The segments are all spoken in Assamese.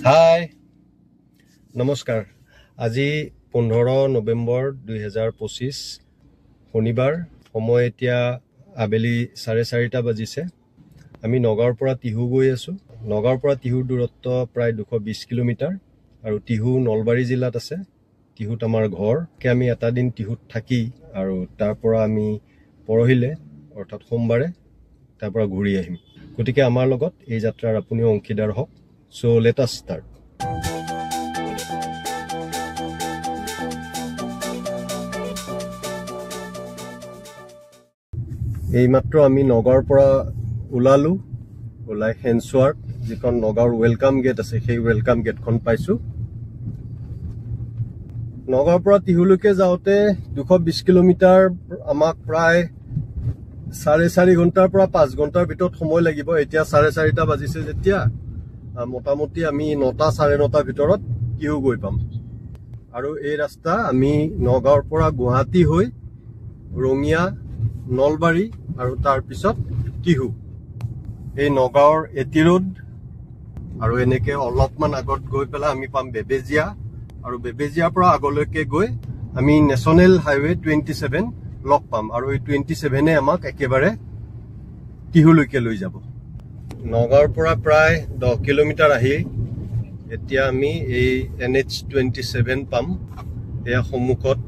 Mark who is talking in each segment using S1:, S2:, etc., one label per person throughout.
S1: হাই নমস্কাৰ আজি 15 নৱেম্বৰ 2025 শনিবাৰ সময় এতিয়া আবেলি 4:30 বাজিছে আমি নগাঁৱৰ পৰা টিহু গৈ আছো নগাঁৱৰ পৰা টিহুৰ দূৰত্ব প্ৰায় 220 কিলোমিটাৰ আৰু টিহু নলবাৰী জিলাত আছে টিহুত আমাৰ ঘৰ কে আমি এটা দিন টিহুত থাকি আৰু তাৰ পৰা আমি পৰহিলে অৰ্থাৎ সোমবাৰে তাৰ পৰা ঘূৰি আহিম গতিকে আমাৰ লগত এই যাত্ৰাৰ আপুনি অংশীদাৰ হওক So let us start. এই মাত্ৰ আমি নগাঁৱৰ পৰা ওলালো ওলাই হেনসুৱাৰ্ট যিখন নগাঁৱৰ ওয়েলকাম গেট আছে সেই ওয়েলকাম গেটখন পাইছো নগাঁৱৰ পৰা টিহুলৈকে যাওঁতে 220 কিলোমিটাৰ আমাক প্ৰায় 4.5 ঘণ্টাৰ পৰা 5 ঘণ্টাৰ ভিতৰত সময় লাগিব এতিয়া 4:30 বাজিছে যেতিয়া মোটামুটি আমি 9টা 9:30 ভিতৰত টিহু গৈ পাম আৰু এই ৰাস্তা আমি নগাঁৱৰ পৰা গুৱাহাটী হৈ ৰঙিয়া নলবাৰী আৰু তাৰ পিছত টিহু এই নগাঁৱৰ এটি ৰোড আৰু এনেকে অলপমান আগত গৈ পেলাই আমি পাম বেবেজিয়া আৰু বেবেজিয়াৰ পৰা আগলৈকে গৈ আমি নেশনেল হাইৱে 27 লগ পাম আৰু এই 27 এ আমাক একেবাৰে টিহুলৈকে লৈ যাব নগাঁৱৰ পৰা প্ৰায় 10 কিলোমিটাৰ আহি এতিয়া আমি এই NH27 পাম এয়া সন্মুখত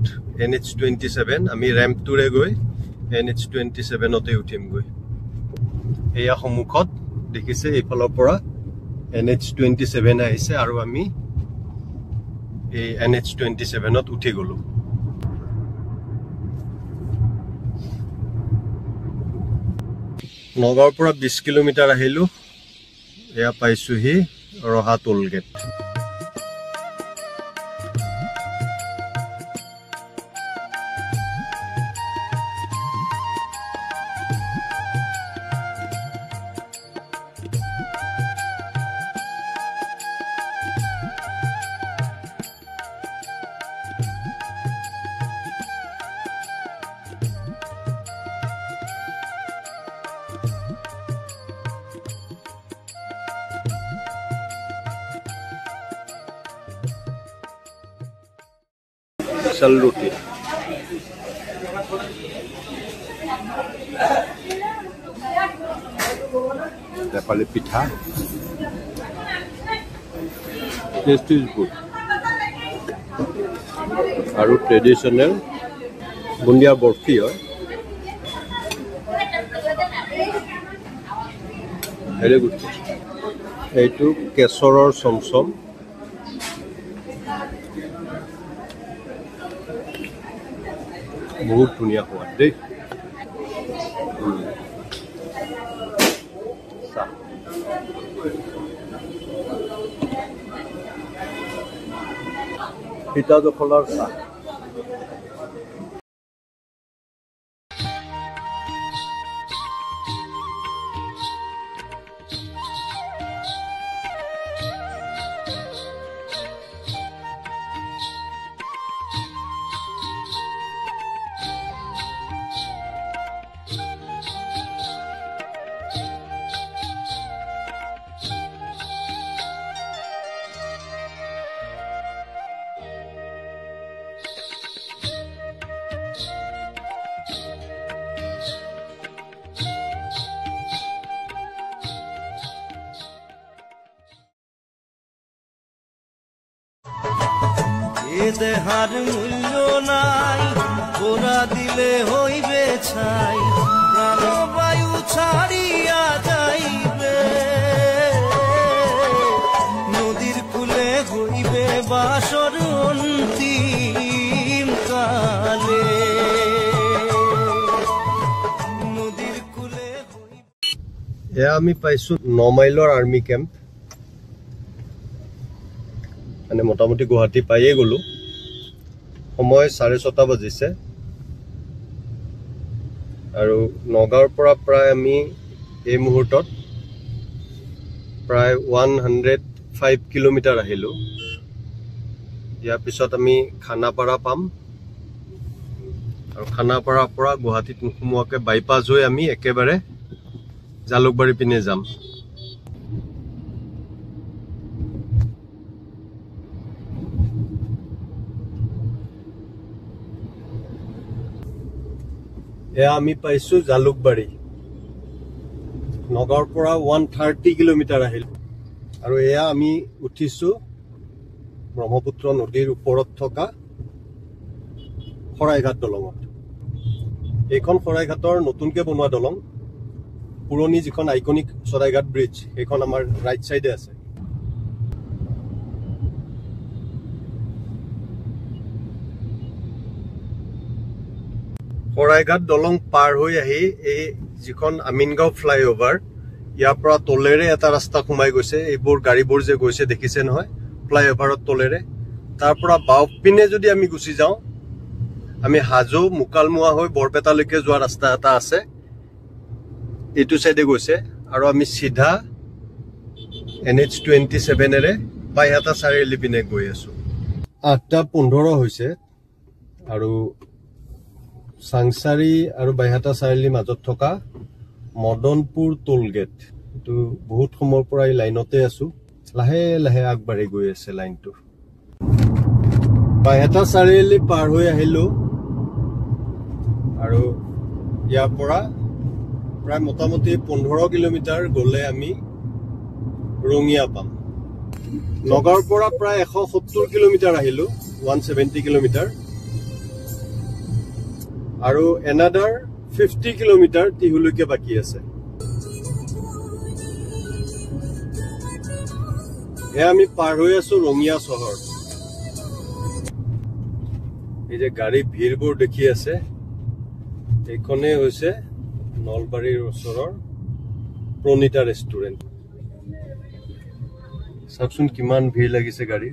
S1: NH27 আমি ৰেম্পটোৰে গৈ NH27তে উঠিম গৈ এয়া সন্মুখত দেখিছে এইফালৰ পৰা NH27 আহিছে আৰু আমি এই NH27ত উঠি গলো নগাঁৱৰ পৰা 20 কিলোমিটাৰ আহিলো এয়া পাইছোহি ৰহা টোল গেট चल रोटी नेपाली पिठा टेस्ट इज गुड और ट्रेडिशनल बुंदिया बर्फी है वेरी गुड এইটো কেশৰৰ চমচম बहुत धुनिया সোৱাদ দেই সীতা জখলাৰ চাহ
S2: দেহার মূল্য নাই ওরা দিলে হইবে ছাই প্রাণবায়ু ছাড়িয়া যাইবে নদীর কূলে হইবে বাসর অন্তিম কালে নদীর কূলে
S1: এয়া আমি পাইছো 9 মাইলৰ আৰ্মি কেম্প মানে মোটামুটি গুৱাহাটী পাইয়ে গলো সময় 6:30 বাজিছে আৰু নগাঁৱৰ পৰা প্ৰায় আমি এই মুহূৰ্তত প্ৰায় 105 কিলোমিটাৰ আহিলো ইয়াৰ পিছত আমি খানাপাৰা পাম আৰু খানাপাৰাৰ পৰা গুৱাহাটীত নোসোমোৱাকৈ বাইপাছ হৈ আমি একেবাৰে জালুকবাৰী পিনে যাম এয়া আমি পাইছো জালুকবাৰী নগাঁৱৰ পৰা 130 কিলোমিটাৰ আহিল আৰু এয়া আমি উঠিছো ব্ৰহ্মপুত্ৰ নদীৰ ওপৰত থকা শৰাইঘাট দলঙত এইখন শৰাইঘাটৰ নতুনকৈ বনোৱা দলং পুৰণি যিখন আইকনিক শৰাইঘাট ব্ৰিজ এইখন আমাৰ ৰাইট সাইডে আছে শৰাইঘাট দলং পাৰ হৈ আহি এই যিখন আমিনগাঁও ফ্লাইঅভাৰ ইয়াৰ পৰা তলেৰে এটা ৰাস্তা সোমাই গৈছে এইবোৰ গাড়ীবোৰ যে গৈছে দেখিছে নহয় ফ্লাইঅভাৰৰ তলেৰে তাৰ পৰা বাওপিনে যদি আমি গুচি যাওঁ আমি হাজো মুকালমুৱা হৈ বৰপেটালৈকে যোৱা ৰাস্তা এটা আছে এইটো সাইডে গৈছে আৰু আমি সিধা NH27 এৰে বাইহাটা চাৰিআলি পিনে গৈ আছো 8:15 হৈছে আৰু সাংসাৰী আৰু বাইহাটা চাৰিআলিৰ মাজত থকা মদনপুৰ টোল গেট এইটো বহুত সময়ৰ পৰা এই লাইনতে আছো লাহে লাহে আগবাঢ়ি গৈ আছে লাইনটো বাইহাটা চাৰিআলি পাৰ হৈ আহিলো আৰু ইয়াৰ পৰা প্ৰায় মোটামুটি 15 কিলোমিটাৰ গলে আমি ৰঙিয়া পাম নগাঁৱৰ পৰা প্ৰায় 170 কিলোমিটাৰ আহিলো 170 কিলোমিটাৰ আৰু এনাদাৰ 50 কিলোমিটাৰ টিহুলৈকে বাকি আছে এয়া আমি পাৰ হৈ আছো ৰঙিয়া চহৰ এই যে গাড়ী ভিৰবোৰ দেখি আছে এইখনে হৈছে নলবাৰীৰ ওচৰৰ প্ৰণিতা ৰেষ্টুৰেণ্ট চাওকচোন কিমান ভিৰ লাগিছে গাড়ী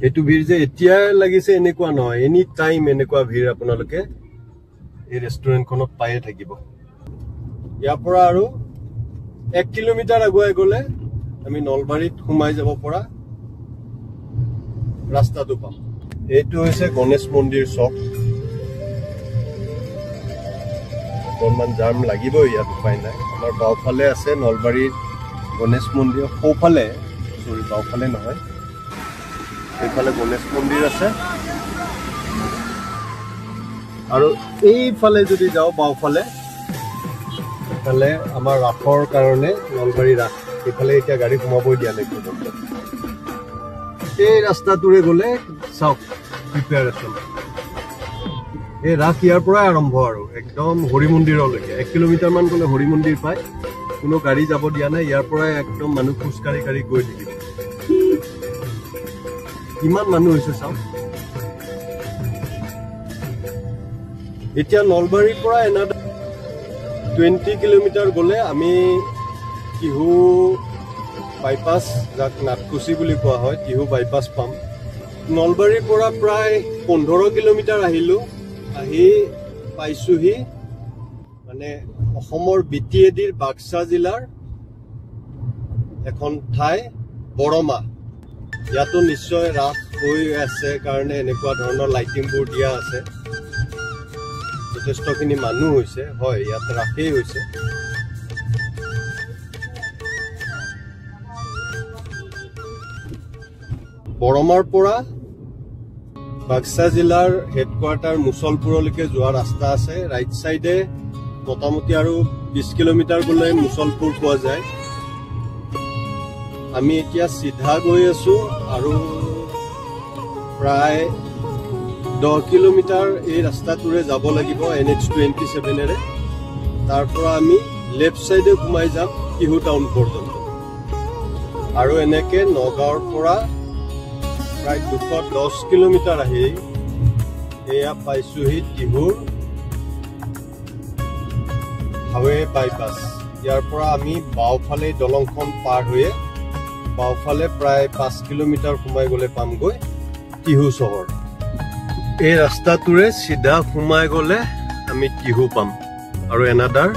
S1: এইটো ভিৰ যে এতিয়া লাগিছে এনেকুৱা নহয় এনি টাইম এনেকুৱা ভিৰ আপোনালোকে এই ৰেষ্টুৰেণ্টখনত পায়ে থাকিব ইয়াৰ পৰা আৰু 1 কিলোমিটাৰ আগুৱাই গলে আমি নলবাৰীত সোমাই যাব পৰা ৰাস্তাটো পাম এইটো হৈছে গণেশ মন্দিৰ চক অকণমান জাম লাগিব ইয়াত উপায় নাই আমাৰ বাওঁফালে আছে নলবাৰীৰ গণেশ মন্দিৰ সোঁফালে সৰি বাওঁফালে নহয় এইফালে গণেশ মন্দিৰ আছে আৰু এইফালে যদি যাওঁ বাওঁফালে এইফালে আমাৰ ৰাসৰ কাৰণে নলবাৰী ৰাস এইফালে এতিয়া গাড়ী সোমাবই দিয়া নাই এই ৰাস্তাটোৰে গ'লে চাওক প্ৰিপেয়াৰেশ্যন এই ৰাস ইয়াৰ পৰাই আৰম্ভ আৰু একদম হৰি মন্দিৰলৈকে 1 কিলোমিটাৰ মান গ'লে হৰি মন্দিৰ পায় কোনো গাড়ী যাব দিয়া নাই ইয়াৰ পৰাই একদম মানুহ খোজকাঢ়ি কাঢ়ি গৈ থাকিব কিমান মানুহ হৈছে চাওক এতিয়া নলবাৰীৰ পৰা এনাদাৰ 20 কিলোমিটাৰ গ'লে আমি টিহু বাইপাছ যাক নাটকুচি বুলি কোৱা হয় টিহু বাইপাছ পাম নলবাৰীৰ পৰা প্ৰায় 15 কিলোমিটাৰ আহিলো আহি পাইছোহি মানে অসমৰ বিটিএডিৰ বাক্সা জিলাৰ এখন ঠাই বৰমা ইয়াতো নিশ্চয় ৰাস হৈ আছে কাৰণে এনেকুৱা ধৰণৰ লাইটিংবোৰ দিয়া আছে যথেষ্টখিনি মানুহ হৈছে হয় ইয়াত ৰাসেই হৈছে বৰমাৰ পৰা বাক্সা জিলাৰ হেডকোৱাৰ্টাৰ মুছলপুৰলৈকে যোৱা ৰাস্তা আছে ৰাইট সাইডে মোটামুটি আৰু 20 কিলোমিটাৰ গ'লে মুছলপুৰ পোৱা যায় আমি এতিয়া সিধা গৈ আছো আৰু প্ৰায় 10 কিলোমিটাৰ এই ৰাস্তাটোৰে যাব লাগিব NH27 এৰে তাৰ পৰা আমি লেফট সাইডে ঘুমাই যাম টিহু টাউন পৰ্যন্ত আৰু এনেকে নগাঁৱৰ পৰা প্ৰায় 210 কিলোমিটাৰ আহি এয়া পাইছোহি টিহুৰ হাইৱে বাইপাছ ইয়াৰ পৰা আমি বাওঁফালে দলংখন পাৰ হৈয়ে বাওঁফালে প্ৰায় 5 কিলোমিটাৰ সোমাই গ'লে পামগৈ টিহু চহৰ এই ৰাস্তাটোৰে সিধা সোমাই গ'লে আমি টিহু পাম আৰু এনাদাৰ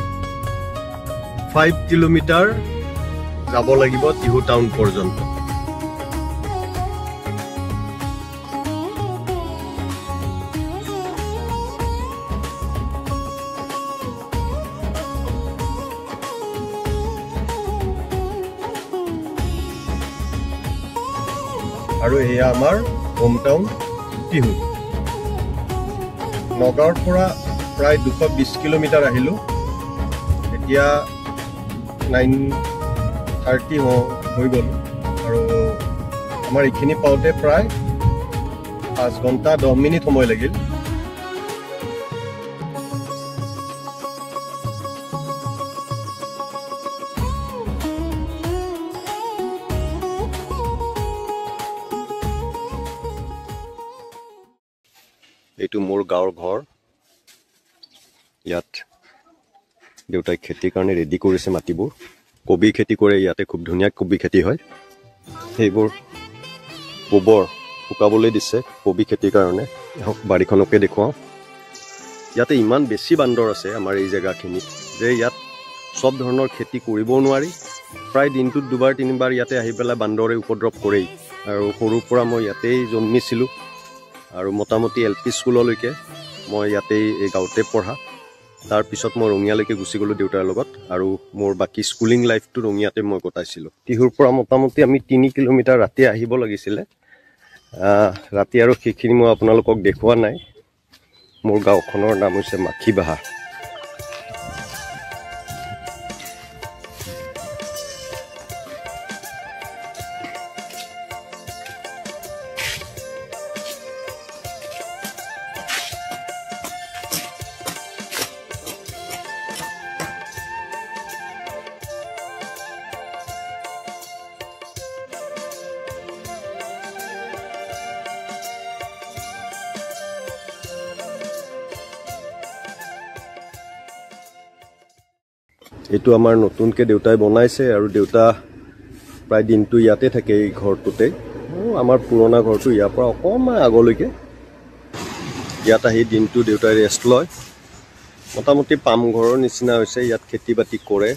S1: 5 কিলোমিটাৰ যাব লাগিব টিহু টাউন পৰ্যন্ত আৰু এয়া আমাৰ হোম টাউন টিহু নগাঁৱৰ পৰা প্ৰায় 220 কিলোমিটাৰ আহিলোঁ এতিয়া 9:30 হৈ গ'ল আৰু আমাৰ এইখিনি পাওঁতে প্ৰায় 5 ঘণ্টা 10 মিনিট সময় লাগিল এইটো মোৰ গাঁৱৰ ঘৰ ইয়াত দেউতাই খেতিৰ কাৰণে ৰেডি কৰিছে মাটিবোৰ কবি খেতি কৰে ইয়াতে খুব ধুনীয়া কবি খেতি হয় সেইবোৰ গোবৰ শুকাবলৈ দিছে কবি খেতিৰ কাৰণে বাৰীখনকে দেখুৱাওঁ ইয়াতে ইমান বেছি বান্দৰ আছে আমাৰ এই জেগাখিনিত যে ইয়াত সব ধৰণৰ খেতি কৰিব নোৱাৰি প্ৰায় দিনটোত দুবাৰ তিনিবাৰ ইয়াতে আহি পেলাই বান্দৰে উপদ্ৰৱ কৰেই আৰু সৰুৰ পৰা মই ইয়াতেই জন্মিছিলোঁ আৰু মোটামুটি LP স্কুললৈকে মই ইয়াতেই এই গাঁৱতে পঢ়া তাৰপিছত মই ৰঙিয়ালৈকে গুচি গ'লোঁ দেউতাৰ লগত আৰু মোৰ বাকী স্কুলিং লাইফটো ৰঙিয়াতে মই কটাইছিলোঁ টিহুৰ পৰা মোটামুটি আমি 3 কিলোমিটাৰ ৰাতি আহিব লাগিছিলে ৰাতি আৰু সেইখিনি মই আপোনালোকক দেখুওৱা নাই মোৰ গাঁওখনৰ নাম হৈছে মাখিবাহা এইটো আমাৰ নতুনকৈ দেউতাই বনাইছে আৰু দেউতা প্ৰায় দিনটো ইয়াতে থাকে এই ঘৰটোতে আমাৰ পুৰণা ঘৰটো ইয়াৰ পৰা অকণমান আগলৈকে ইয়াত আহি দিনটো দেউতাই ৰেষ্ট লয় মোটামুটি পাম ঘৰৰ নিচিনা হৈছে ইয়াত খেতি বাতি কৰে